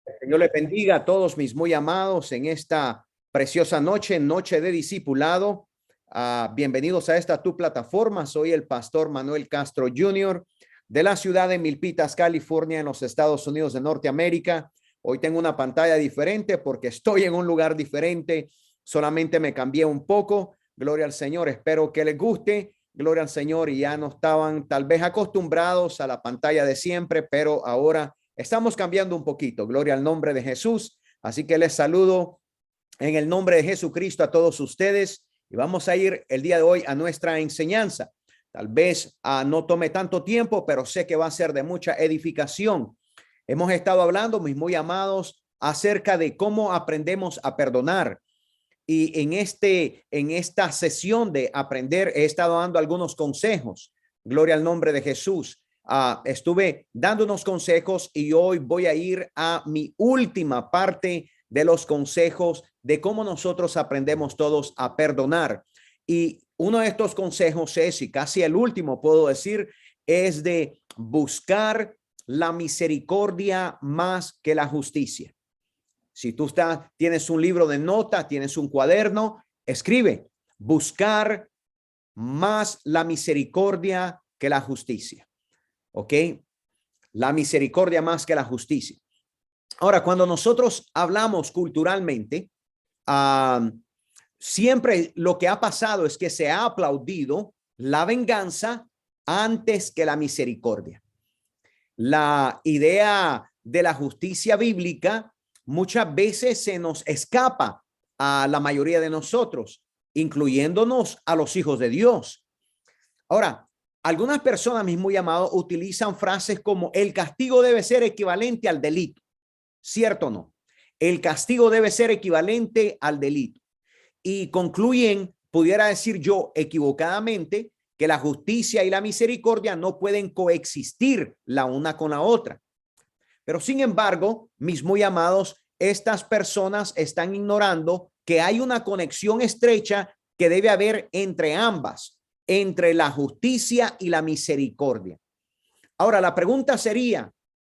El Señor les bendiga a todos mis muy amados en esta preciosa noche, noche de discipulado. Bienvenidos a esta tu plataforma. Soy el pastor Manuel Castro Jr. de la ciudad de Milpitas, California, en los Estados Unidos de Norteamérica. Hoy tengo una pantalla diferente porque estoy en un lugar diferente. Solamente me cambié un poco. Gloria al Señor. Espero que les guste. Gloria al Señor. Y ya no estaban tal vez acostumbrados a la pantalla de siempre, pero ahora estamos cambiando un poquito. Gloria al nombre de Jesús. Así que les saludo en el nombre de Jesucristo a todos ustedes y vamos a ir el día de hoy a nuestra enseñanza. Tal vez no tome tanto tiempo, pero sé que va a ser de mucha edificación. Hemos estado hablando, mis muy amados, acerca de cómo aprendemos a perdonar. Y en esta sesión de aprender he estado dando algunos consejos. Gloria al nombre de Jesús. Estuve dando unos consejos y hoy voy a ir a mi última parte de los consejos de cómo nosotros aprendemos todos a perdonar. Y uno de estos consejos es, y casi el último puedo decir, es de buscar la misericordia más que la justicia. Si tú tienes un libro de notas, tienes un cuaderno, escribe, buscar más la misericordia que la justicia. ¿Ok? La misericordia más que la justicia. Ahora, cuando nosotros hablamos culturalmente, siempre lo que ha pasado es que se ha aplaudido la venganza antes que la misericordia. La idea de la justicia bíblica muchas veces se nos escapa a la mayoría de nosotros, incluyéndonos a los hijos de Dios. Ahora, algunas personas, mis muy amados, utilizan frases como el castigo debe ser equivalente al delito. ¿Cierto o no? El castigo debe ser equivalente al delito. Y concluyen, pudiera decir yo equivocadamente, que la justicia y la misericordia no pueden coexistir la una con la otra. Pero sin embargo, mis muy amados, estas personas están ignorando que hay una conexión estrecha que debe haber entre ambas, entre la justicia y la misericordia. Ahora, la pregunta sería,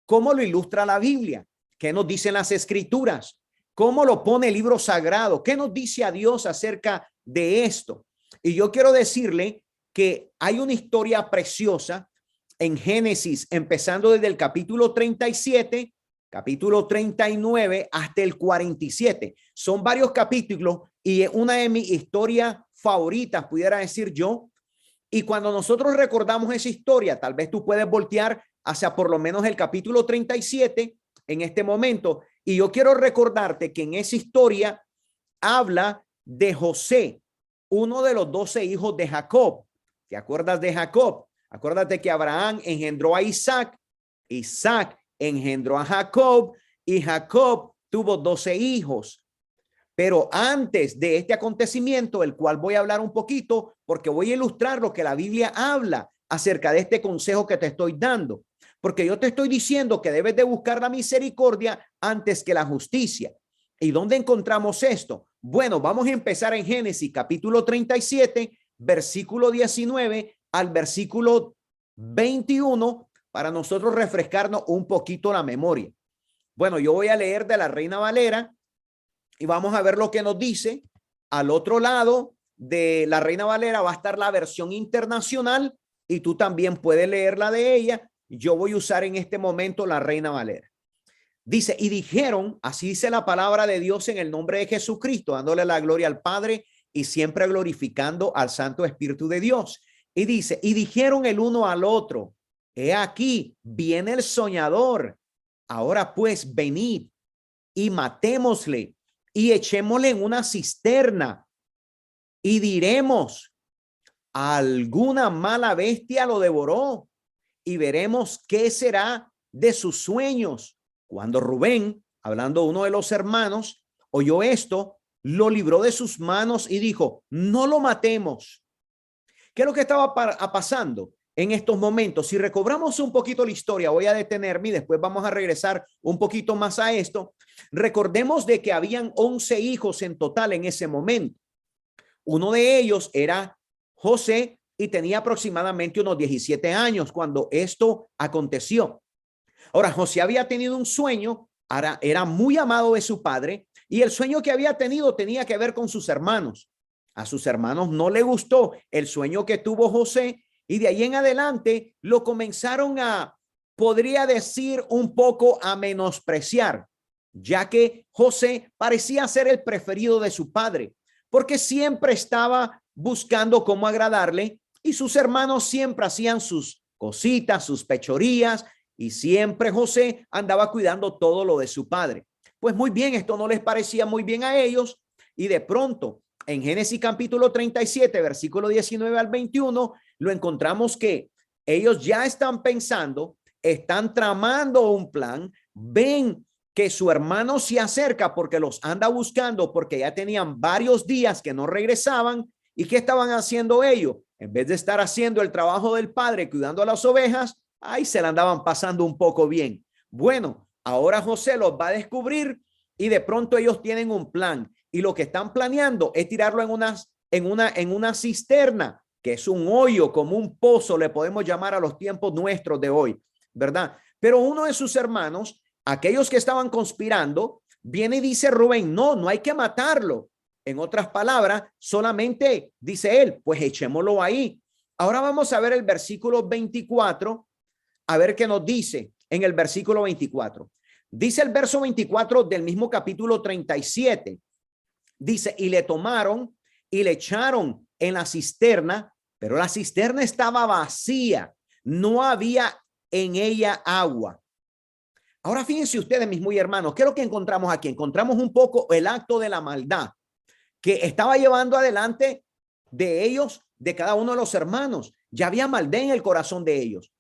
¿cómo lo ilustra la Biblia? ¿Qué nos dicen las escrituras? ¿Cómo lo pone el libro sagrado? ¿Qué nos dice a Dios acerca de esto? Y yo quiero decirle que hay una historia preciosa en Génesis, empezando desde el capítulo 37, capítulo 39 hasta el 47. Son varios capítulos y es una de mis historias favoritas, pudiera decir yo. Y cuando nosotros recordamos esa historia, tal vez tú puedes voltear hacia por lo menos el capítulo 37 en este momento. Y yo quiero recordarte que en esa historia habla de José, uno de los 12 hijos de Jacob. ¿Te acuerdas de Jacob? Acuérdate que Abraham engendró a Isaac, Isaac engendró a Jacob y Jacob tuvo 12 hijos. Pero antes de este acontecimiento, el cual voy a hablar un poquito, porque voy a ilustrar lo que la Biblia habla acerca de este consejo que te estoy dando. Porque yo te estoy diciendo que debes de buscar la misericordia antes que la justicia. ¿Y dónde encontramos esto? Bueno, vamos a empezar en Génesis capítulo 37, versículo 19 al versículo 21 para nosotros refrescarnos un poquito la memoria. Bueno, yo voy a leer de la Reina Valera y vamos a ver lo que nos dice. Al otro lado de la Reina Valera va a estar la versión internacional y tú también puedes leerla de ella. Yo voy a usar en este momento la Reina Valera. Dice, y dijeron, así dice la palabra de Dios en el nombre de Jesucristo, dándole la gloria al Padre y siempre glorificando al Santo Espíritu de Dios. Y dice, y dijeron el uno al otro, he aquí, viene el soñador. Ahora pues, venid y matémosle y echémosle en una cisterna y diremos, alguna mala bestia lo devoró y veremos qué será de sus sueños. Cuando Rubén, hablando uno de los hermanos, oyó esto, lo libró de sus manos y dijo, no lo matemos. ¿Qué es lo que estaba pasando en estos momentos? Si recobramos un poquito la historia, voy a detenerme y después vamos a regresar un poquito más a esto. Recordemos de que habían 11 hijos en total en ese momento. Uno de ellos era José y tenía aproximadamente unos 17 años cuando esto aconteció. Ahora, José había tenido un sueño era muy amado de su padre y el sueño que había tenido tenía que ver con sus hermanos. A sus hermanos no le gustó el sueño que tuvo José y de ahí en adelante lo comenzaron a, podría decir, un poco a menospreciar, ya que José parecía ser el preferido de su padre, porque siempre estaba buscando cómo agradarle y sus hermanos siempre hacían sus cositas, sus pechorías y siempre José andaba cuidando todo lo de su padre. Pues muy bien, esto no les parecía muy bien a ellos y de pronto en Génesis capítulo 37, versículo 19 al 21, lo encontramos que ellos ya están pensando, están tramando un plan, ven que su hermano se acerca porque los anda buscando, porque ya tenían varios días que no regresaban. ¿Y qué estaban haciendo ellos? En vez de estar haciendo el trabajo del padre, cuidando a las ovejas, ahí se la andaban pasando un poco bien. Bueno, ahora José los va a descubrir y de pronto ellos tienen un plan y lo que están planeando es tirarlo en una cisterna, que es un hoyo, como un pozo, le podemos llamar a los tiempos nuestros de hoy, ¿verdad? Pero uno de sus hermanos, aquellos que estaban conspirando, viene y dice Rubén, no hay que matarlo. En otras palabras, solamente dice él, pues echémoslo ahí. Ahora vamos a ver el versículo 24, a ver qué nos dice en el versículo 24. Dice el verso 24 del mismo capítulo 37. Dice, y le tomaron y le echaron en la cisterna, pero la cisterna estaba vacía, no había en ella agua. Ahora fíjense ustedes, mis muy hermanos, ¿qué es lo que encontramos aquí? Encontramos un poco el acto de la maldad que estaba llevando adelante de ellos, de cada uno de los hermanos. Ya había maldad en el corazón de ellos.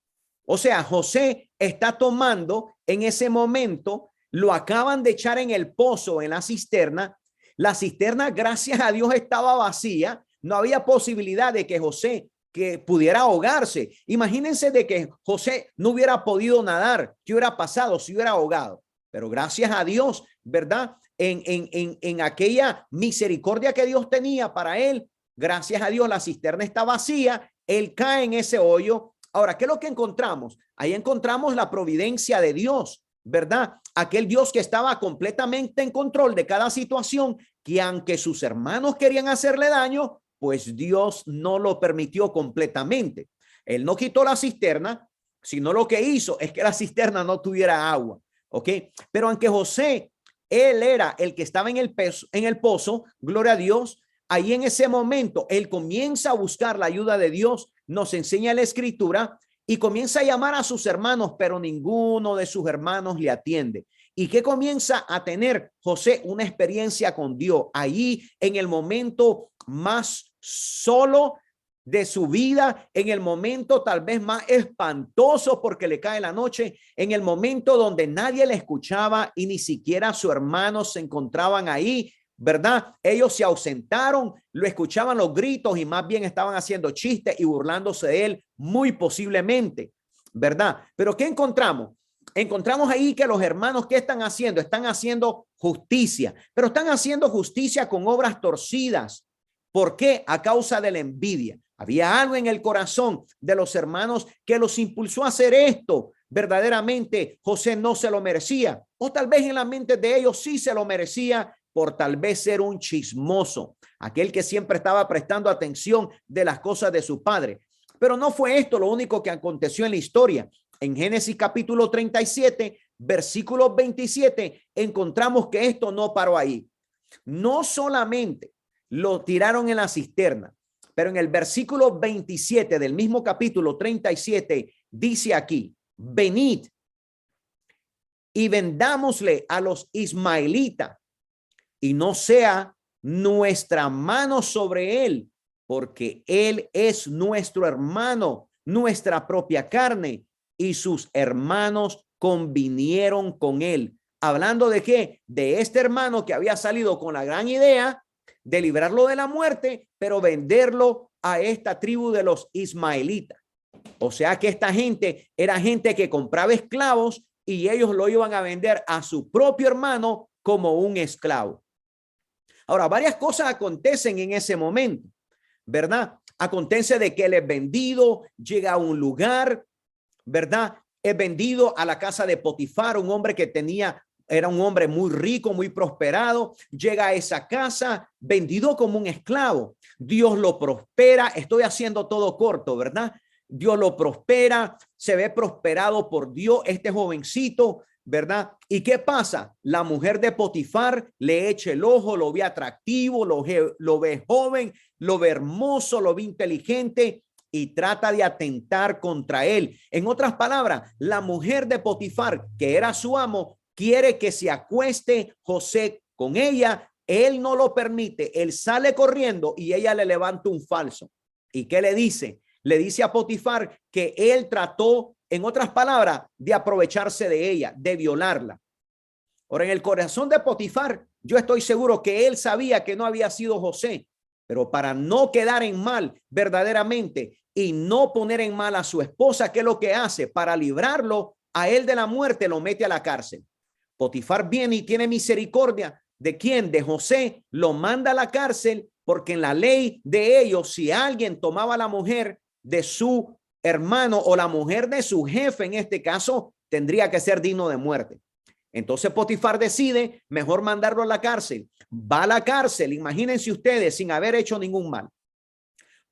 O sea, José está tomando en ese momento, lo acaban de echar en el pozo, en la cisterna. La cisterna, gracias a Dios, estaba vacía. No había posibilidad de que José que pudiera ahogarse. Imagínense de que José no hubiera podido nadar. ¿Qué hubiera pasado si hubiera ahogado? Pero gracias a Dios, ¿verdad? En aquella misericordia que Dios tenía para él, gracias a Dios, la cisterna está vacía. Él cae en ese hoyo. Ahora, ¿qué es lo que encontramos? Ahí encontramos la providencia de Dios, ¿verdad? Aquel Dios que estaba completamente en control de cada situación, que aunque sus hermanos querían hacerle daño, pues Dios no lo permitió completamente. Él no quitó la cisterna, sino lo que hizo es que la cisterna no tuviera agua, ¿ok? Pero aunque José, él era el que estaba en el pozo, gloria a Dios, ahí en ese momento él comienza a buscar la ayuda de Dios, nos enseña la escritura y comienza a llamar a sus hermanos, pero ninguno de sus hermanos le atiende. ¿Y qué comienza a tener José? Una experiencia con Dios. Ahí en el momento más solo de su vida, en el momento tal vez más espantoso porque le cae la noche, en el momento donde nadie le escuchaba y ni siquiera sus hermanos se encontraban ahí, ¿verdad? Ellos se ausentaron, lo escuchaban los gritos y más bien estaban haciendo chistes y burlándose de él, muy posiblemente, ¿verdad? Pero ¿qué encontramos? Encontramos ahí que los hermanos, ¿qué están haciendo? Están haciendo justicia, pero están haciendo justicia con obras torcidas. ¿Por qué? A causa de la envidia. Había algo en el corazón de los hermanos que los impulsó a hacer esto. Verdaderamente José no se lo merecía, o tal vez en la mente de ellos sí se lo merecía por tal vez ser un chismoso, aquel que siempre estaba prestando atención de las cosas de su padre. Pero no fue esto lo único que aconteció en la historia. En Génesis capítulo 37, versículo 27, encontramos que esto no paró ahí. No solamente lo tiraron en la cisterna, pero en el versículo 27 del mismo capítulo 37 dice aquí, venid y vendámosle a los ismaelitas y no sea nuestra mano sobre él, porque él es nuestro hermano, nuestra propia carne, y sus hermanos convinieron con él. ¿Hablando de qué? De este hermano que había salido con la gran idea de librarlo de la muerte, pero venderlo a esta tribu de los ismaelitas. O sea que esta gente era gente que compraba esclavos y ellos lo iban a vender a su propio hermano como un esclavo. Ahora, varias cosas acontecen en ese momento, ¿verdad? Acontece de que él es vendido, llega a un lugar, ¿verdad? Es vendido a la casa de Potifar, un hombre que tenía era un hombre muy rico, muy prosperado, llega a esa casa vendido como un esclavo. Dios lo prospera, estoy haciendo todo corto, ¿verdad? Dios lo prospera, se ve prosperado por Dios este jovencito, ¿verdad? ¿Y qué pasa? La mujer de Potifar le echa el ojo, lo ve atractivo, lo ve joven, lo ve hermoso, lo ve inteligente y trata de atentar contra él. En otras palabras, la mujer de Potifar, que era su amo, quiere que se acueste José con ella. Él no lo permite, él sale corriendo y ella le levanta un falso. ¿Y qué le dice? Le dice a Potifar que él trató, en otras palabras, de aprovecharse de ella, de violarla. Ahora, en el corazón de Potifar, yo estoy seguro que él sabía que no había sido José, pero para no quedar en mal verdaderamente y no poner en mal a su esposa, ¿qué es lo que hace? Para librarlo a él de la muerte, lo mete a la cárcel. Potifar viene y tiene misericordia. ¿De quién? De José. Lo manda a la cárcel porque en la ley de ellos, si alguien tomaba a la mujer de su hermano o la mujer de su jefe, en este caso, tendría que ser digno de muerte. Entonces Potifar decide mejor mandarlo a la cárcel. Va a la cárcel, imagínense ustedes, sin haber hecho ningún mal.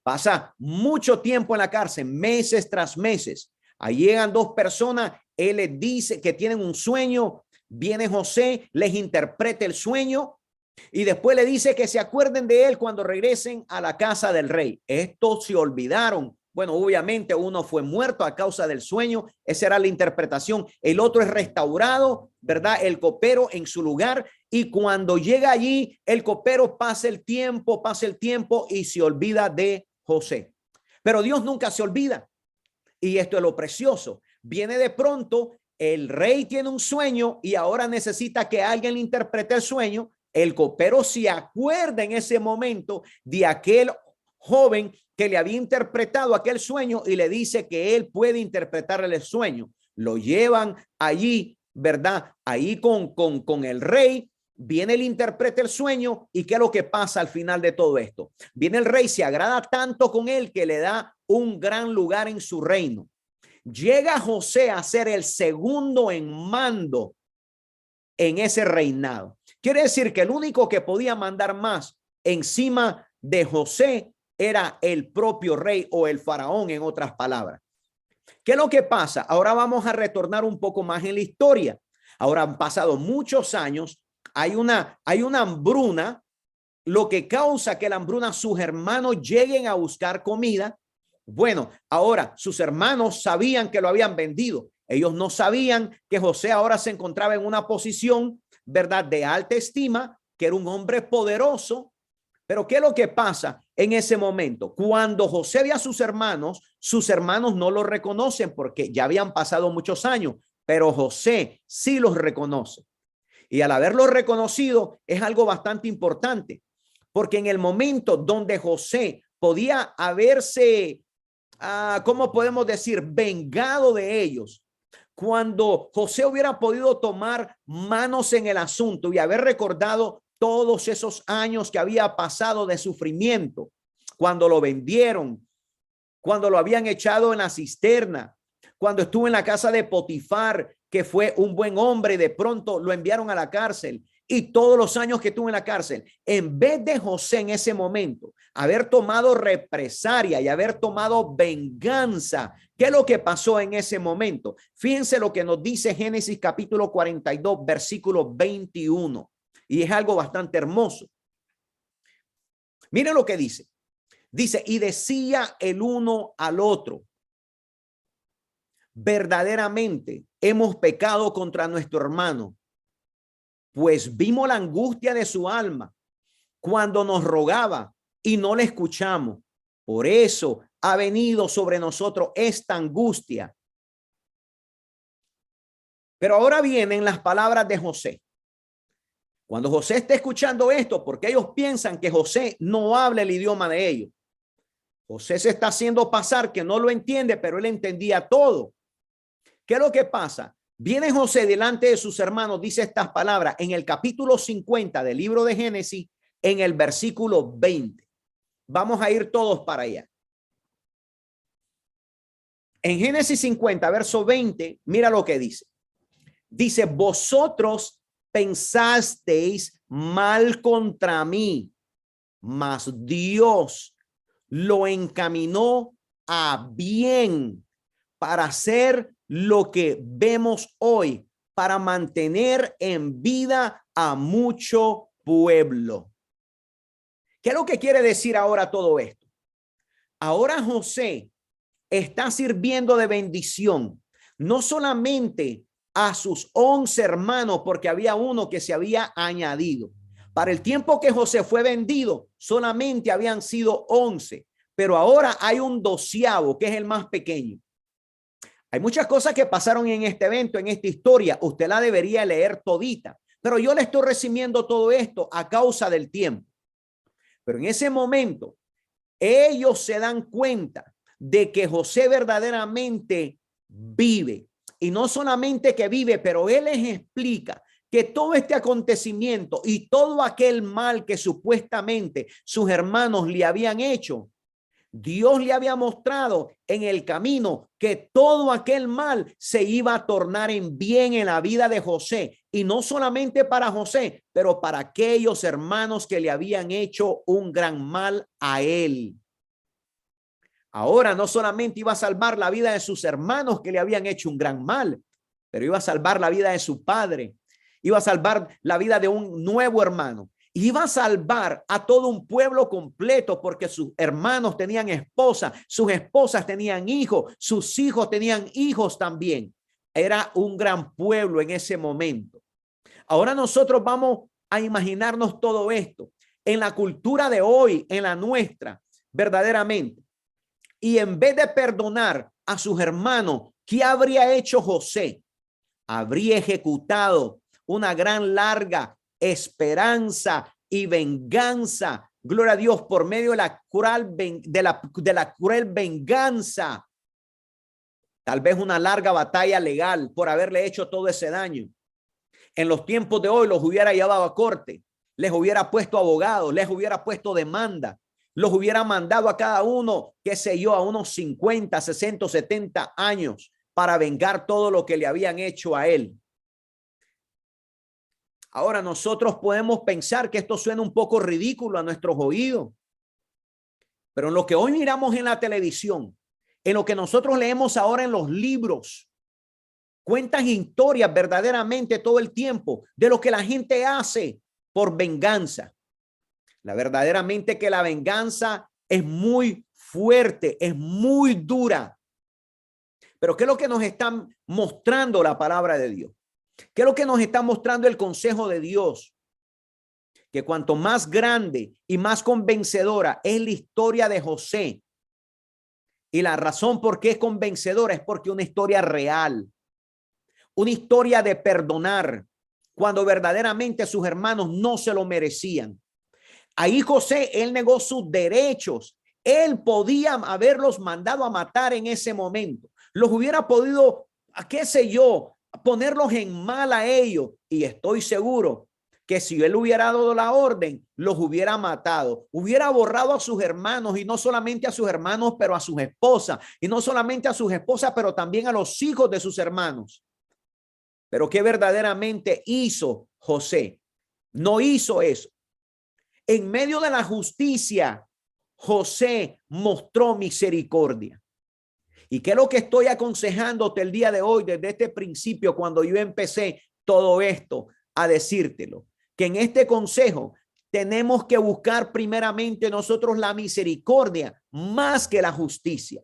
Pasa mucho tiempo en la cárcel, meses tras meses. Ahí llegan dos personas, él les dice que tienen un sueño, viene José, les interpreta el sueño y después le dice que se acuerden de él cuando regresen a la casa del rey. Estos se olvidaron. Bueno, obviamente uno fue muerto a causa del sueño, esa era la interpretación. El otro es restaurado, ¿verdad? El copero en su lugar, y cuando llega allí, el copero pasa el tiempo y se olvida de José. Pero Dios nunca se olvida. Y esto es lo precioso. Viene de pronto, el rey tiene un sueño y ahora necesita que alguien le interprete el sueño. El copero se acuerda en ese momento de aquel joven que le había interpretado aquel sueño y le dice que él puede interpretarle el sueño. Lo llevan allí, ¿verdad? Ahí con el rey. Viene el intérprete el sueño y ¿qué es lo que pasa al final de todo esto? Viene el rey, se agrada tanto con él que le da un gran lugar en su reino. Llega José a ser el segundo en mando en ese reinado. Quiere decir que el único que podía mandar más encima de José era el propio rey o el faraón, en otras palabras. ¿Qué es lo que pasa? Ahora vamos a retornar un poco más en la historia. Ahora han pasado muchos años, hay una hambruna, lo que causa que la hambruna, sus hermanos lleguen a buscar comida. Bueno, ahora sus hermanos sabían que lo habían vendido. Ellos no sabían que José ahora se encontraba en una posición, ¿verdad?, de alta estima, que era un hombre poderoso. Pero ¿qué es lo que pasa en ese momento? Cuando José ve a sus hermanos no lo reconocen porque ya habían pasado muchos años, pero José sí los reconoce. Y al haberlo reconocido es algo bastante importante, porque en el momento donde José podía haberse, ¿cómo podemos decir?, vengado de ellos, cuando José hubiera podido tomar manos en el asunto y haber recordado todos esos años que había pasado de sufrimiento, cuando lo vendieron, cuando lo habían echado en la cisterna, cuando estuvo en la casa de Potifar, que fue un buen hombre, y de pronto lo enviaron a la cárcel, y todos los años que estuvo en la cárcel, en vez de José en ese momento haber tomado represalia y haber tomado venganza, ¿qué es lo que pasó en ese momento? Fíjense lo que nos dice Génesis capítulo 42, versículo 21. Y es algo bastante hermoso. Miren lo que dice. Dice, y decía el uno al otro, verdaderamente hemos pecado contra nuestro hermano, pues vimos la angustia de su alma cuando nos rogaba y no le escuchamos. Por eso ha venido sobre nosotros esta angustia. Pero ahora vienen las palabras de José. Cuando José está escuchando esto, porque ellos piensan que José no habla el idioma de ellos. José se está haciendo pasar que no lo entiende, pero él entendía todo. ¿Qué es lo que pasa? Viene José delante de sus hermanos, dice estas palabras en el capítulo 50 del libro de Génesis, en el versículo 20. Vamos a ir todos para allá. En Génesis 50, verso 20, mira lo que dice. Dice, vosotros pensasteis mal contra mí, mas Dios lo encaminó a bien para hacer lo que vemos hoy, para mantener en vida a mucho pueblo. ¿Qué es lo que quiere decir ahora todo esto? Ahora José está sirviendo de bendición, no solamente a sus 11 hermanos, porque había uno que se había añadido. Para el tiempo que José fue vendido, solamente habían sido 11, pero ahora hay un 12avo, que es el más pequeño. Hay muchas cosas que pasaron en este evento, en esta historia. Usted la debería leer todita, pero yo le estoy resumiendo todo esto a causa del tiempo. Pero en ese momento, ellos se dan cuenta de que José verdaderamente vive. Y no solamente que vive, pero él les explica que todo este acontecimiento y todo aquel mal que supuestamente sus hermanos le habían hecho, Dios le había mostrado en el camino que todo aquel mal se iba a tornar en bien en la vida de José, y no solamente para José, pero para aquellos hermanos que le habían hecho un gran mal a él. Ahora no solamente iba a salvar la vida de sus hermanos que le habían hecho un gran mal, pero iba a salvar la vida de su padre, iba a salvar la vida de un nuevo hermano. Iba a salvar a todo un pueblo completo, porque sus hermanos tenían esposa, sus esposas tenían hijos, sus hijos tenían hijos también. Era un gran pueblo en ese momento. Ahora nosotros vamos a imaginarnos todo esto en la cultura de hoy, en la nuestra, verdaderamente. Y en vez de perdonar a sus hermanos, ¿qué habría hecho José? Habría ejecutado una gran larga esperanza y venganza, gloria a Dios, por medio de la cruel venganza. Tal vez una larga batalla legal por haberle hecho todo ese daño. En los tiempos de hoy los hubiera llevado a corte, les hubiera puesto abogados, les hubiera puesto demanda, los hubiera mandado a cada uno, qué sé yo, a unos 50, 60, 70 años para vengar todo lo que le habían hecho a él. Ahora nosotros podemos pensar que esto suena un poco ridículo a nuestros oídos, pero en lo que hoy miramos en la televisión, en lo que nosotros leemos ahora en los libros, cuentan historias verdaderamente todo el tiempo de lo que la gente hace por venganza. Verdaderamente que la venganza es muy fuerte, es muy dura. Pero ¿qué es lo que nos está mostrando la palabra de Dios? ¿Qué es lo que nos está mostrando el consejo de Dios? Que cuanto más grande y más convencedora es la historia de José, y la razón por qué es convencedora es porque es una historia real, una historia de perdonar cuando verdaderamente sus hermanos no se lo merecían. Ahí José, él negó sus derechos. Él podía haberlos mandado a matar en ese momento. Los hubiera podido, qué sé yo, ponerlos en mal a ellos. Y estoy seguro que si él hubiera dado la orden, los hubiera matado. Hubiera borrado a sus hermanos, y no solamente a sus hermanos, pero a sus esposas. Y no solamente a sus esposas, pero también a los hijos de sus hermanos. Pero ¿qué verdaderamente hizo José? No hizo eso. En medio de la justicia, José mostró misericordia. ¿Y qué es lo que estoy aconsejándote el día de hoy, desde este principio, cuando yo empecé todo esto a decírtelo? Que en este consejo tenemos que buscar primeramente nosotros la misericordia más que la justicia.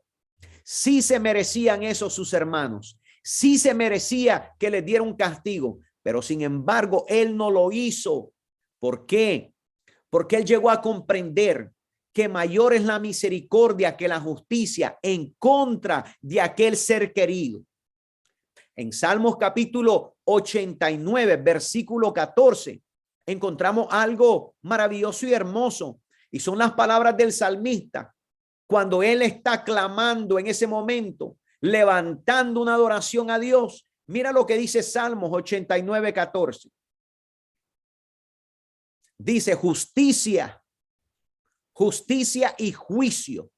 Sí se merecían eso sus hermanos, sí se merecía que les diera un castigo, pero sin embargo él no lo hizo. ¿Por qué? Porque él llegó a comprender que mayor es la misericordia que la justicia en contra de aquel ser querido. En Salmos capítulo 89, versículo 14, encontramos algo maravilloso y hermoso, y son las palabras del salmista cuando él está clamando en ese momento, levantando una adoración a Dios. Mira lo que dice Salmos 89, 14. Dice: justicia y juicio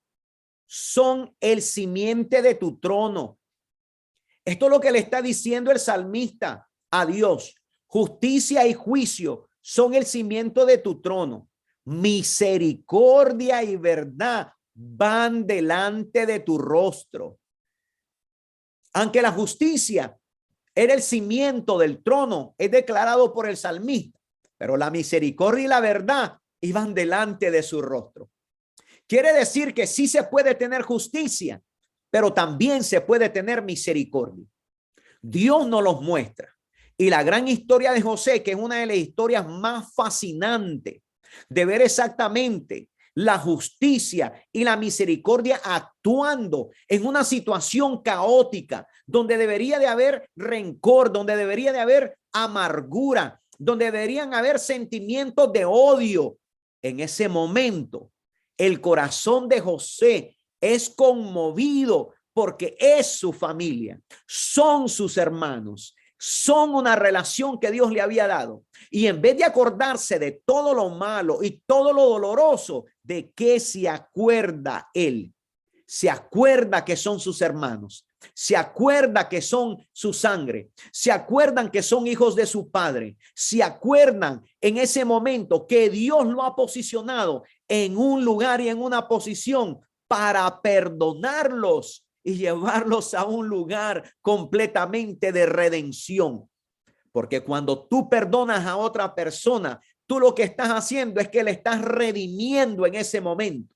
son el simiente de tu trono. Esto es lo que le está diciendo el salmista a Dios. Justicia y juicio son el cimiento de tu trono. Misericordia y verdad van delante de tu rostro. Aunque la justicia era el cimiento del trono, es declarado por el salmista, pero la misericordia y la verdad iban delante de su rostro. Quiere decir que sí se puede tener justicia, pero también se puede tener misericordia. Dios nos los muestra. Y la gran historia de José, que es una de las historias más fascinantes de ver exactamente la justicia y la misericordia actuando en una situación caótica, donde debería de haber rencor, donde debería de haber amargura, donde deberían haber sentimientos de odio. En ese momento, el corazón de José es conmovido porque es su familia, son sus hermanos, son una relación que Dios le había dado. Y en vez de acordarse de todo lo malo y todo lo doloroso, ¿de qué se acuerda él? Se acuerda que son sus hermanos, se acuerda que son su sangre, se acuerdan que son hijos de su padre, se acuerdan en ese momento que Dios lo ha posicionado en un lugar y en una posición para perdonarlos y llevarlos a un lugar completamente de redención. Porque cuando tú perdonas a otra persona, tú lo que estás haciendo es que le estás redimiendo en ese momento,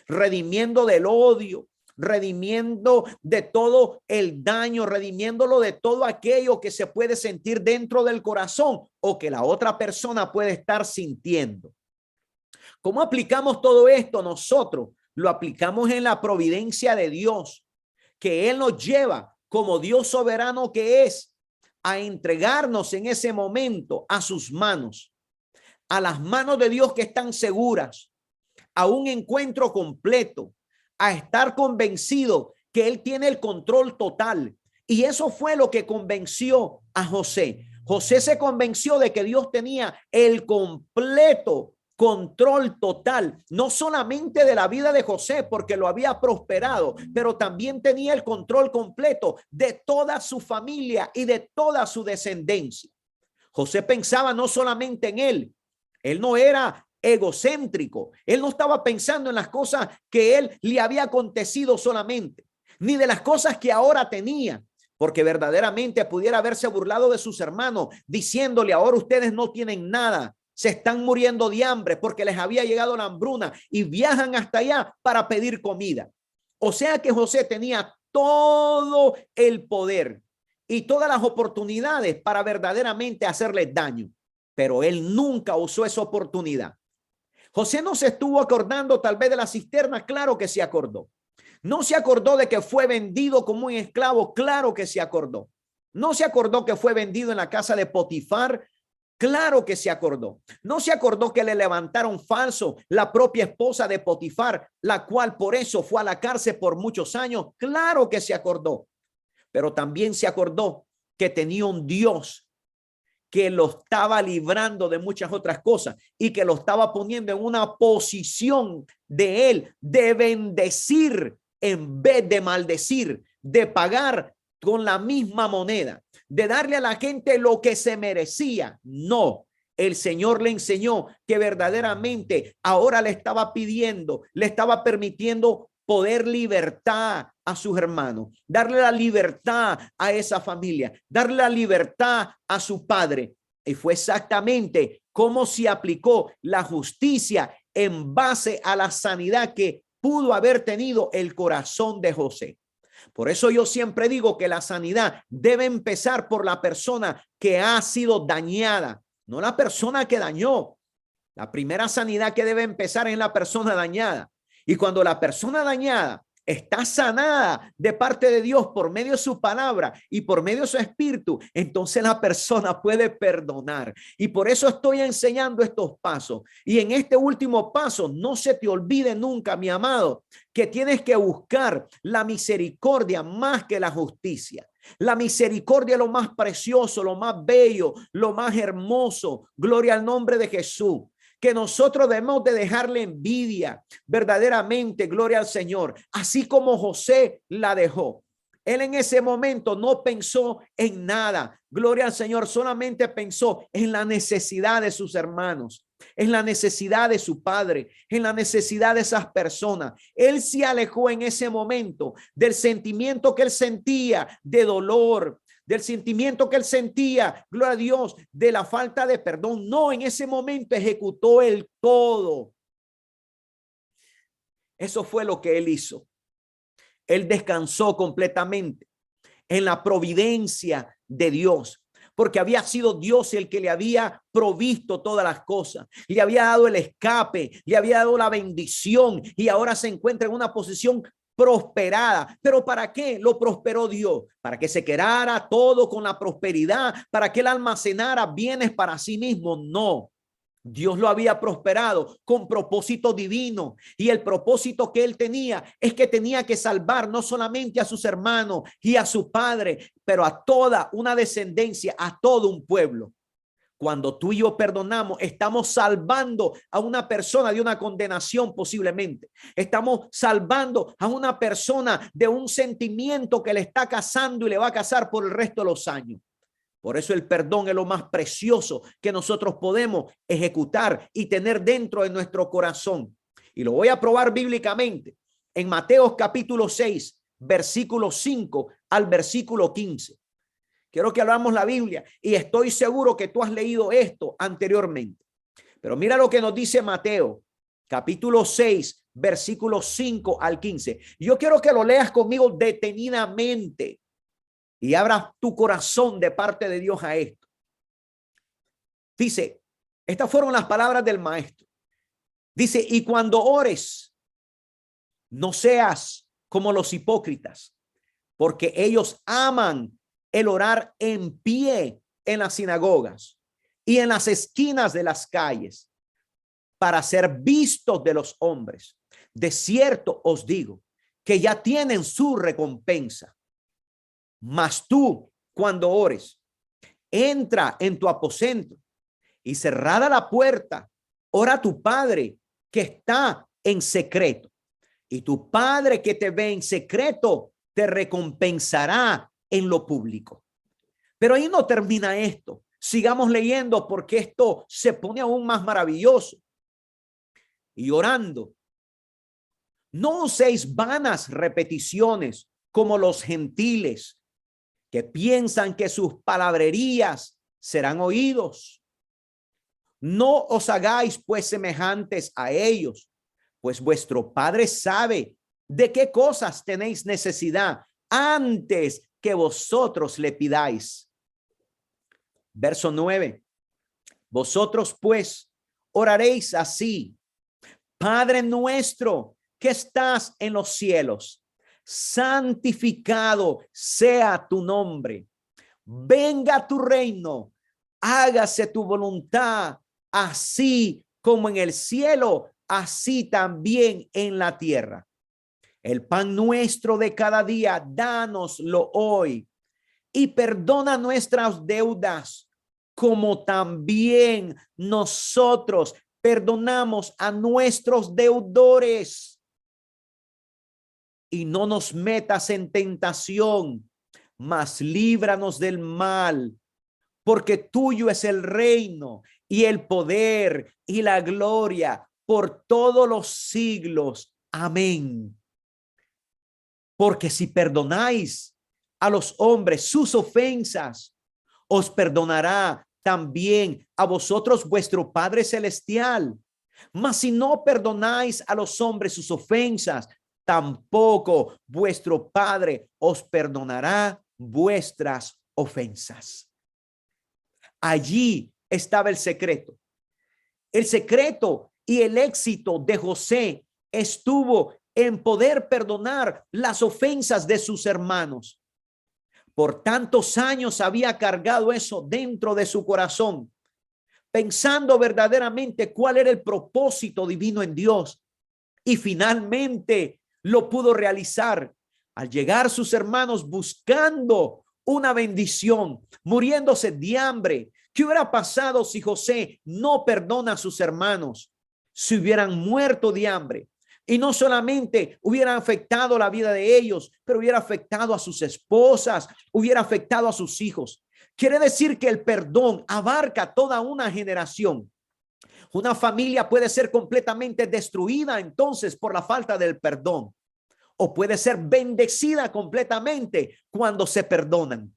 redimiendo del odio, redimiendo de todo el daño, redimiéndolo de todo aquello que se puede sentir dentro del corazón o que la otra persona puede estar sintiendo. ¿Cómo aplicamos todo esto nosotros? Lo aplicamos en la providencia de Dios, que Él nos lleva como Dios soberano que es a entregarnos en ese momento a sus manos, a las manos de Dios que están seguras, a un encuentro completo, a estar convencido que Él tiene el control total. Y eso fue lo que convenció a José. José se convenció de que Dios tenía el completo control total, no solamente de la vida de José, porque lo había prosperado, pero también tenía el control completo de toda su familia y de toda su descendencia. José pensaba no solamente en él no era egocéntrico, él no estaba pensando en las cosas que él le había acontecido solamente, ni de las cosas que ahora tenía, porque verdaderamente pudiera haberse burlado de sus hermanos, diciéndole: ahora ustedes no tienen nada, se están muriendo de hambre porque les había llegado la hambruna y viajan hasta allá para pedir comida. O sea que José tenía todo el poder y todas las oportunidades para verdaderamente hacerles daño, pero él nunca usó esa oportunidad. José no se estuvo acordando tal vez de la cisterna, claro que se acordó. No se acordó de que fue vendido como un esclavo, claro que se acordó. No se acordó que fue vendido en la casa de Potifar, claro que se acordó. No se acordó que le levantaron falso la propia esposa de Potifar, la cual por eso fue a la cárcel por muchos años, claro que se acordó. Pero también se acordó que tenía un Dios que lo estaba librando de muchas otras cosas y que lo estaba poniendo en una posición de él, de bendecir en vez de maldecir, de pagar con la misma moneda, de darle a la gente lo que se merecía. No, el Señor le enseñó que verdaderamente ahora le estaba pidiendo, le estaba permitiendo poder libertad a sus hermanos, darle la libertad a esa familia, darle la libertad a su padre. Y fue exactamente cómo se aplicó la justicia en base a la sanidad que pudo haber tenido el corazón de José. Por eso yo siempre digo que la sanidad debe empezar por la persona que ha sido dañada, no la persona que dañó. La primera sanidad que debe empezar es la persona dañada. Y cuando la persona dañada está sanada de parte de Dios por medio de su palabra y por medio de su espíritu, entonces la persona puede perdonar. Y por eso estoy enseñando estos pasos. Y en este último paso, no se te olvide nunca, mi amado, que tienes que buscar la misericordia más que la justicia. La misericordia es lo más precioso, lo más bello, lo más hermoso. Gloria al nombre de Jesús. Que nosotros debemos de dejarle envidia, verdaderamente, gloria al Señor, así como José la dejó. Él en ese momento no pensó en nada. Gloria al Señor, solamente pensó en la necesidad de sus hermanos, en la necesidad de su padre, en la necesidad de esas personas. Él se alejó en ese momento del sentimiento que él sentía de dolor, del sentimiento que él sentía, gloria a Dios, de la falta de perdón. No, en ese momento ejecutó el todo. Eso fue lo que él hizo. Él descansó completamente en la providencia de Dios, porque había sido Dios el que le había provisto todas las cosas, le había dado el escape, le había dado la bendición y ahora se encuentra en una posición prosperada. ¿Pero para qué lo prosperó Dios? Para que se quedara todo con la prosperidad, para que él almacenara bienes para sí mismo. No. Dios lo había prosperado con propósito divino, y el propósito que él tenía es que tenía que salvar no solamente a sus hermanos y a su padre, pero a toda una descendencia, a todo un pueblo. Cuando tú y yo perdonamos, estamos salvando a una persona de una condenación posiblemente. Estamos salvando a una persona de un sentimiento que le está cazando y le va a cazar por el resto de los años. Por eso el perdón es lo más precioso que nosotros podemos ejecutar y tener dentro de nuestro corazón. Y lo voy a probar bíblicamente en Mateo capítulo 6, versículo 5 al versículo 15. Quiero que hablamos la Biblia y estoy seguro que tú has leído esto anteriormente. Pero mira lo que nos dice Mateo capítulo 6, versículo 5 al 15. Yo quiero que lo leas conmigo detenidamente y abras tu corazón de parte de Dios a esto. Dice, estas fueron las palabras del maestro. Dice, y cuando ores, no seas como los hipócritas, porque ellos aman el orar en pie en las sinagogas y en las esquinas de las calles para ser vistos de los hombres. De cierto os digo que ya tienen su recompensa. Mas tú, cuando ores, entra en tu aposento y cerrada la puerta, ora a tu Padre que está en secreto, y tu Padre que te ve en secreto te recompensará en lo público. Pero ahí no termina esto. Sigamos leyendo, porque esto se pone aún más maravilloso. Y orando, no uséis vanas repeticiones como los gentiles, que piensan que sus palabrerías serán oídos. No os hagáis pues semejantes a ellos, pues vuestro Padre sabe de qué cosas tenéis necesidad antes que vosotros le pidáis. Verso 9. Vosotros pues oraréis así: Padre nuestro que estás en los cielos, santificado sea tu nombre. Venga tu reino, hágase tu voluntad, así como en el cielo, así también en la tierra. El pan nuestro de cada día, dánoslo hoy, y perdona nuestras deudas, como también nosotros perdonamos a nuestros deudores. Y no nos metas en tentación, mas líbranos del mal, porque tuyo es el reino y el poder y la gloria por todos los siglos. Amén. Porque si perdonáis a los hombres sus ofensas, os perdonará también a vosotros vuestro Padre Celestial. Mas si no perdonáis a los hombres sus ofensas, tampoco vuestro Padre os perdonará vuestras ofensas. Allí estaba el secreto. El secreto y el éxito de José estuvo en poder perdonar las ofensas de sus hermanos. Por tantos años había cargado eso dentro de su corazón, pensando verdaderamente cuál era el propósito divino en Dios, y finalmente lo pudo realizar al llegar sus hermanos buscando una bendición, muriéndose de hambre. ¿Qué hubiera pasado si José no perdona a sus hermanos? Si hubieran muerto de hambre. Y no solamente hubiera afectado la vida de ellos, pero hubiera afectado a sus esposas, hubiera afectado a sus hijos. Quiere decir que el perdón abarca toda una generación. Una familia puede ser completamente destruida entonces por la falta del perdón, o puede ser bendecida completamente cuando se perdonan.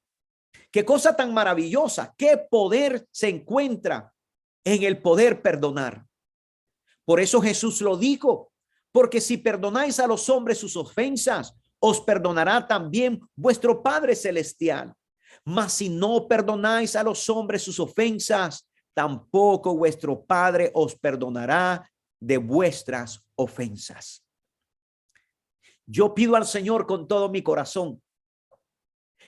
Qué cosa tan maravillosa, qué poder se encuentra en el poder perdonar. Por eso Jesús lo dijo, porque si perdonáis a los hombres sus ofensas, os perdonará también vuestro Padre Celestial. Mas si no perdonáis a los hombres sus ofensas, tampoco vuestro Padre os perdonará de vuestras ofensas. Yo pido al Señor con todo mi corazón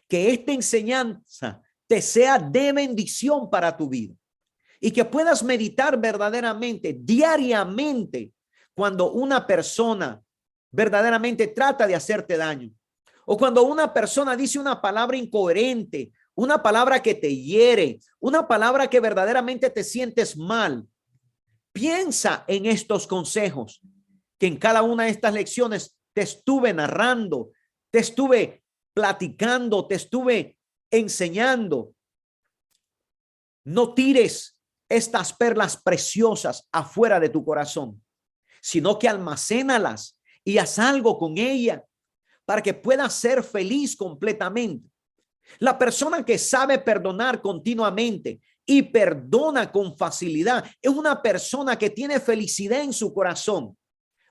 que esta enseñanza te sea de bendición para tu vida y que puedas meditar verdaderamente, diariamente, cuando una persona verdaderamente trata de hacerte daño, o cuando una persona dice una palabra incoherente, una palabra que te hiere, una palabra que verdaderamente te sientes mal. Piensa en estos consejos que en cada una de estas lecciones te estuve narrando, te estuve platicando, te estuve enseñando. No tires estas perlas preciosas afuera de tu corazón, sino que almacénalas y haz algo con ella para que puedas ser feliz completamente. La persona que sabe perdonar continuamente y perdona con facilidad es una persona que tiene felicidad en su corazón.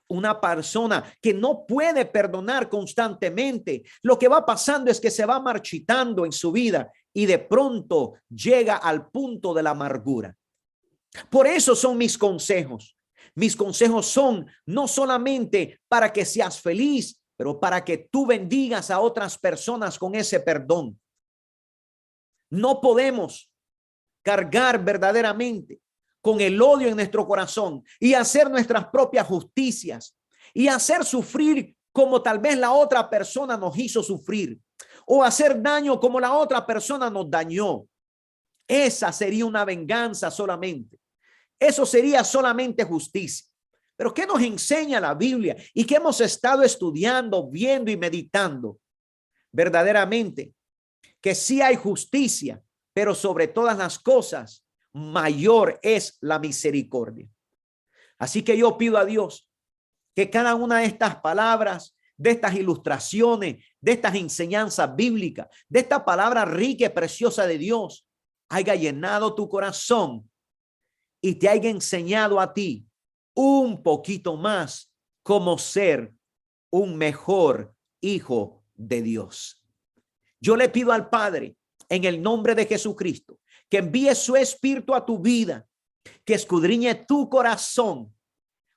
Una persona que no puede perdonar constantemente, lo que va pasando es que se va marchitando en su vida y de pronto llega al punto de la amargura. Por eso son mis consejos. Mis consejos son no solamente para que seas feliz, pero para que tú bendigas a otras personas con ese perdón. No podemos cargar verdaderamente con el odio en nuestro corazón y hacer nuestras propias justicias y hacer sufrir como tal vez la otra persona nos hizo sufrir, o hacer daño como la otra persona nos dañó. Esa sería una venganza solamente. Eso sería solamente justicia. Pero ¿qué nos enseña la Biblia y qué hemos estado estudiando, viendo y meditando? Verdaderamente que sí hay justicia, pero sobre todas las cosas, mayor es la misericordia. Así que yo pido a Dios que cada una de estas palabras, de estas ilustraciones, de estas enseñanzas bíblicas, de esta palabra rica y preciosa de Dios, haya llenado tu corazón y te haya enseñado a ti un poquito más cómo ser un mejor hijo de Dios. Yo le pido al Padre, en el nombre de Jesucristo, que envíe su espíritu a tu vida, que escudriñe tu corazón,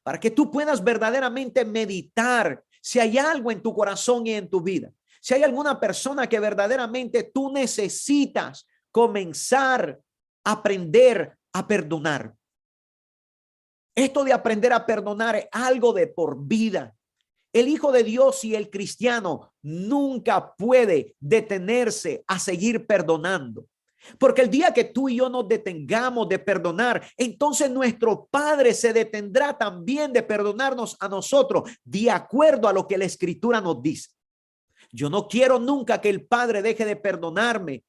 para que tú puedas verdaderamente meditar si hay algo en tu corazón y en tu vida. Si hay alguna persona que verdaderamente tú necesitas comenzar a aprender a perdonar. Esto de aprender a perdonar es algo de por vida. El Hijo de Dios y el cristiano nunca puede detenerse a seguir perdonando. Porque el día que tú y yo nos detengamos de perdonar, entonces nuestro Padre se detendrá también de perdonarnos a nosotros de acuerdo a lo que la Escritura nos dice. Yo no quiero nunca que el Padre deje de perdonarme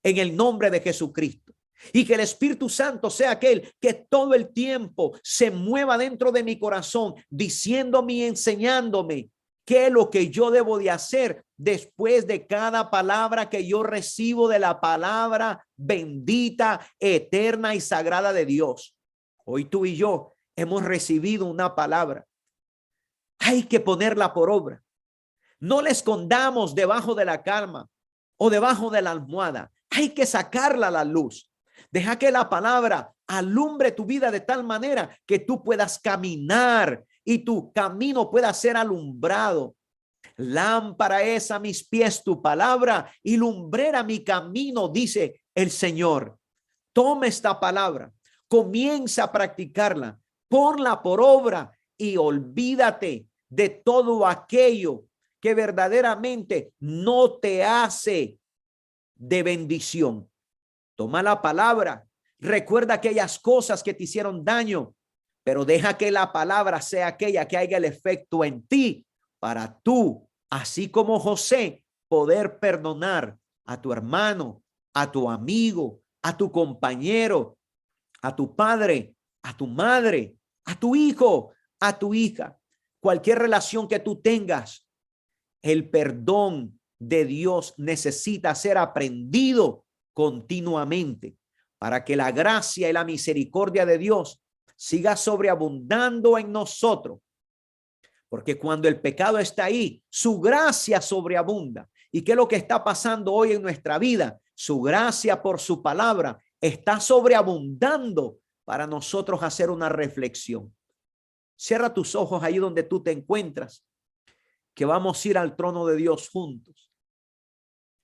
en el nombre de Jesucristo. Y que el Espíritu Santo sea aquel que todo el tiempo se mueva dentro de mi corazón, diciéndome y enseñándome qué es lo que yo debo de hacer después de cada palabra que yo recibo de la palabra bendita, eterna y sagrada de Dios. Hoy tú y yo hemos recibido una palabra. Hay que ponerla por obra. No la escondamos debajo de la cama o debajo de la almohada. Hay que sacarla a la luz. Deja que la palabra alumbre tu vida de tal manera que tú puedas caminar y tu camino pueda ser alumbrado. Lámpara es a mis pies tu palabra y lumbrera mi camino, dice el Señor. Toma esta palabra, comienza a practicarla, ponla por obra y olvídate de todo aquello que verdaderamente no te hace de bendición. Toma la palabra, recuerda aquellas cosas que te hicieron daño, pero deja que la palabra sea aquella que haga el efecto en ti para tú, así como José, poder perdonar a tu hermano, a tu amigo, a tu compañero, a tu padre, a tu madre, a tu hijo, a tu hija. Cualquier relación que tú tengas, el perdón de Dios necesita ser aprendido continuamente para que la gracia y la misericordia de Dios siga sobreabundando en nosotros. Porque cuando el pecado está ahí, su gracia sobreabunda. ¿Y qué es lo que está pasando hoy en nuestra vida? Su gracia por su palabra está sobreabundando para nosotros hacer una reflexión. Cierra tus ojos ahí donde tú te encuentras, que vamos a ir al trono de Dios juntos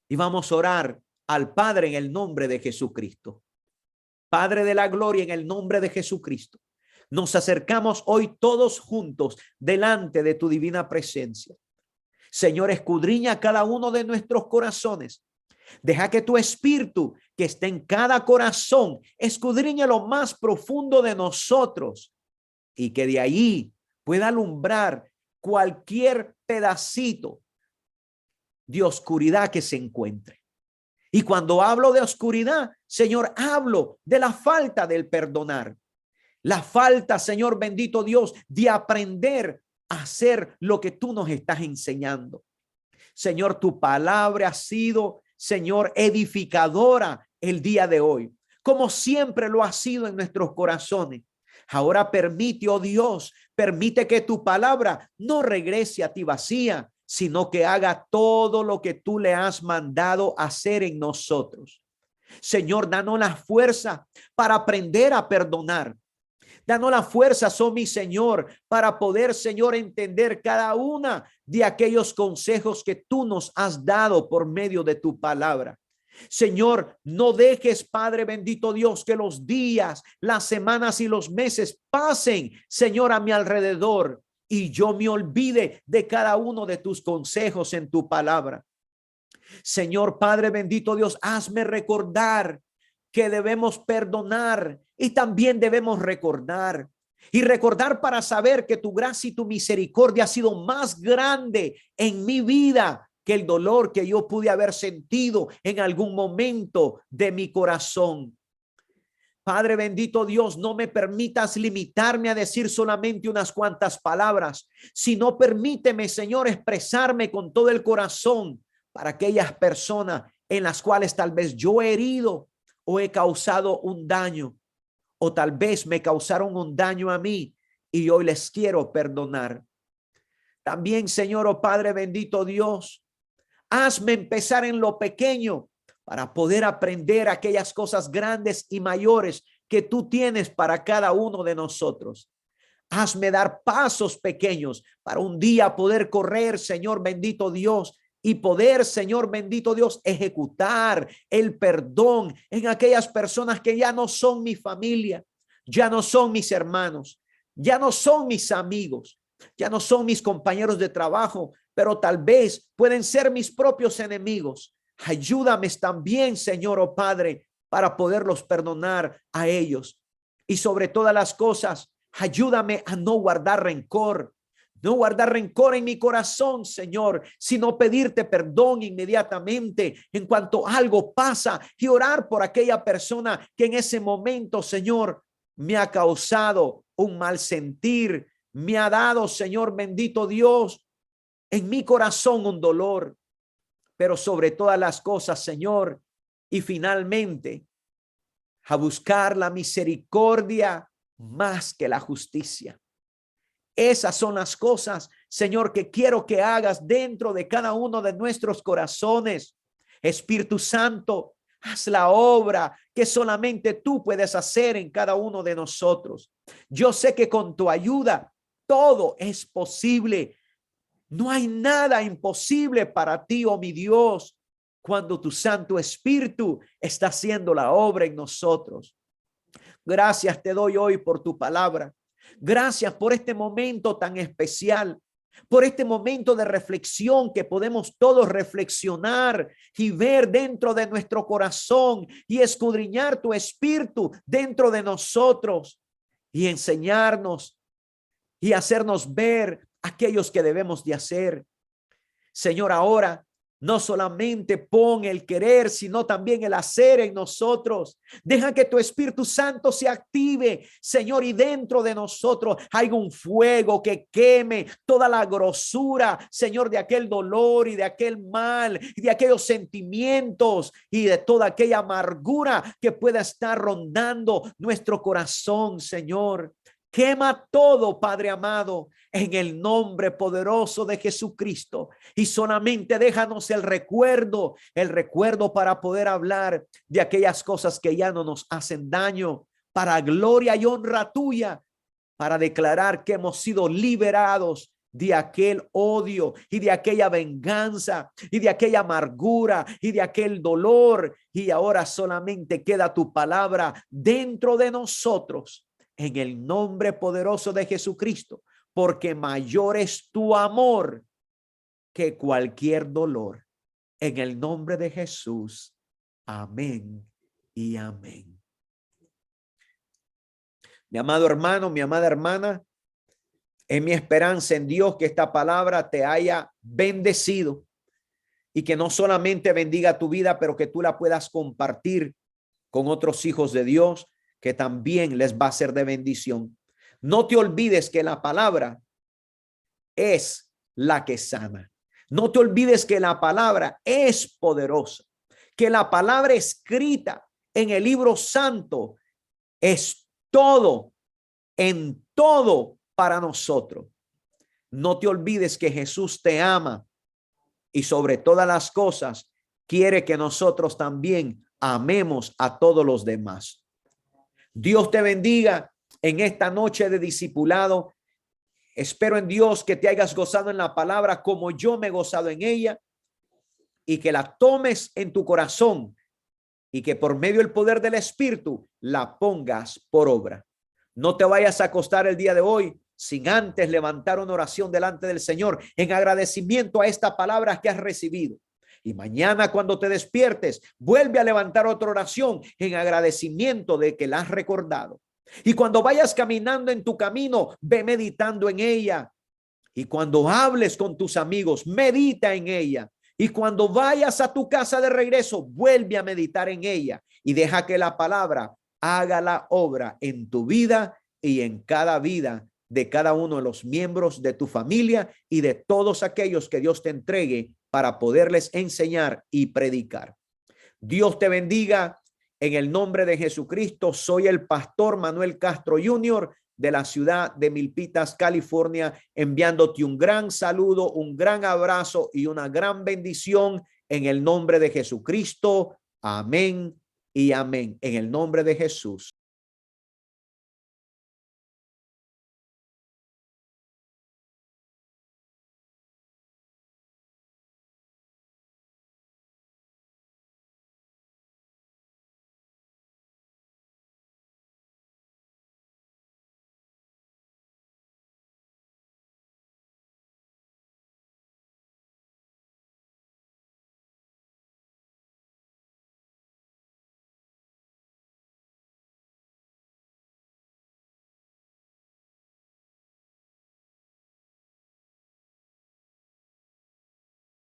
y vamos a orar al Padre en el nombre de Jesucristo. Padre de la gloria, en el nombre de Jesucristo, nos acercamos hoy todos juntos delante de tu divina presencia. Señor, escudriña cada uno de nuestros corazones. Deja que tu espíritu que esté en cada corazón escudriñe lo más profundo de nosotros y que de ahí pueda alumbrar cualquier pedacito de oscuridad que se encuentre. Y cuando hablo de oscuridad, Señor, hablo de la falta del perdonar. La falta, Señor bendito Dios, de aprender a hacer lo que tú nos estás enseñando. Señor, tu palabra ha sido, Señor, edificadora el día de hoy, como siempre lo ha sido en nuestros corazones. Ahora permite, oh Dios, permite que tu palabra no regrese a ti vacía, sino que haga todo lo que tú le has mandado hacer en nosotros. Señor, danos la fuerza para aprender a perdonar. Danos la fuerza, oh mi Señor, para poder, Señor, entender cada una de aquellos consejos que tú nos has dado por medio de tu palabra. Señor, no dejes, Padre bendito Dios, que los días, las semanas y los meses pasen, Señor, a mi alrededor y yo me olvide de cada uno de tus consejos en tu palabra. Señor, Padre bendito Dios, hazme recordar que debemos perdonar y también debemos recordar. Y recordar para saber que tu gracia y tu misericordia ha sido más grande en mi vida que el dolor que yo pude haber sentido en algún momento de mi corazón. Padre bendito Dios, no me permitas limitarme a decir solamente unas cuantas palabras, sino permíteme, Señor, expresarme con todo el corazón para aquellas personas en las cuales tal vez yo he herido o he causado un daño, o tal vez me causaron un daño a mí y hoy les quiero perdonar. También, Señor, oh Padre bendito Dios, hazme empezar en lo pequeño para poder aprender aquellas cosas grandes y mayores que tú tienes para cada uno de nosotros. Hazme dar pasos pequeños para un día poder correr, Señor bendito Dios, y poder, Señor bendito Dios, ejecutar el perdón en aquellas personas que ya no son mi familia, ya no son mis hermanos, ya no son mis amigos, ya no son mis compañeros de trabajo, pero tal vez pueden ser mis propios enemigos. Ayúdame también, Señor, oh Padre, para poderlos perdonar a ellos. Y sobre todas las cosas, ayúdame a no guardar rencor. No guardar rencor en mi corazón, Señor, sino pedirte perdón inmediatamente en cuanto algo pasa y orar por aquella persona que en ese momento, Señor, me ha causado un mal sentir, me ha dado, Señor bendito Dios, en mi corazón un dolor, pero sobre todas las cosas, Señor, y finalmente a buscar la misericordia más que la justicia. Esas son las cosas, Señor, que quiero que hagas dentro de cada uno de nuestros corazones. Espíritu Santo, haz la obra que solamente tú puedes hacer en cada uno de nosotros. Yo sé que con tu ayuda todo es posible. No hay nada imposible para ti, oh mi Dios, cuando tu Santo Espíritu está haciendo la obra en nosotros. Gracias te doy hoy por tu palabra. Gracias por este momento tan especial, por este momento de reflexión que podemos todos reflexionar y ver dentro de nuestro corazón y escudriñar tu espíritu dentro de nosotros y enseñarnos y hacernos ver aquellos que debemos de hacer. Señor, ahora no solamente pon el querer, sino también el hacer en nosotros. Deja que tu Espíritu Santo se active, Señor, y dentro de nosotros hay un fuego que queme toda la grosura, Señor, de aquel dolor y de aquel mal y de aquellos sentimientos y de toda aquella amargura que pueda estar rondando nuestro corazón, Señor. Quema todo, Padre amado, en el nombre poderoso de Jesucristo. Y solamente déjanos el recuerdo para poder hablar de aquellas cosas que ya no nos hacen daño, para gloria y honra tuya, para declarar que hemos sido liberados de aquel odio y de aquella venganza y de aquella amargura y de aquel dolor. Y ahora solamente queda tu palabra dentro de nosotros. En el nombre poderoso de Jesucristo, porque mayor es tu amor que cualquier dolor. En el nombre de Jesús. Amén y amén. Mi amado hermano, mi amada hermana, es mi esperanza en Dios que esta palabra te haya bendecido y que no solamente bendiga tu vida, pero que tú la puedas compartir con otros hijos de Dios, que también les va a ser de bendición. No te olvides que la palabra es la que sana. No te olvides que la palabra es poderosa, que la palabra escrita en el libro santo es todo, en todo para nosotros. No te olvides que Jesús te ama y sobre todas las cosas quiere que nosotros también amemos a todos los demás. Dios te bendiga en esta noche de discipulado. Espero en Dios que te hayas gozado en la palabra como yo me he gozado en ella y que la tomes en tu corazón y que por medio del poder del Espíritu la pongas por obra. No te vayas a acostar el día de hoy sin antes levantar una oración delante del Señor en agradecimiento a esta palabra que has recibido. Y mañana cuando te despiertes, vuelve a levantar otra oración en agradecimiento de que la has recordado. Y cuando vayas caminando en tu camino, ve meditando en ella. Y cuando hables con tus amigos, medita en ella. Y cuando vayas a tu casa de regreso, vuelve a meditar en ella. Y deja que la palabra haga la obra en tu vida y en cada vida de cada uno de los miembros de tu familia y de todos aquellos que Dios te entregue para poderles enseñar y predicar. Dios te bendiga en el nombre de Jesucristo. Soy el pastor Manuel Castro Jr. de la ciudad de Milpitas, California, enviándote un gran saludo, un gran abrazo y una gran bendición en el nombre de Jesucristo. Amén y amén. En el nombre de Jesús.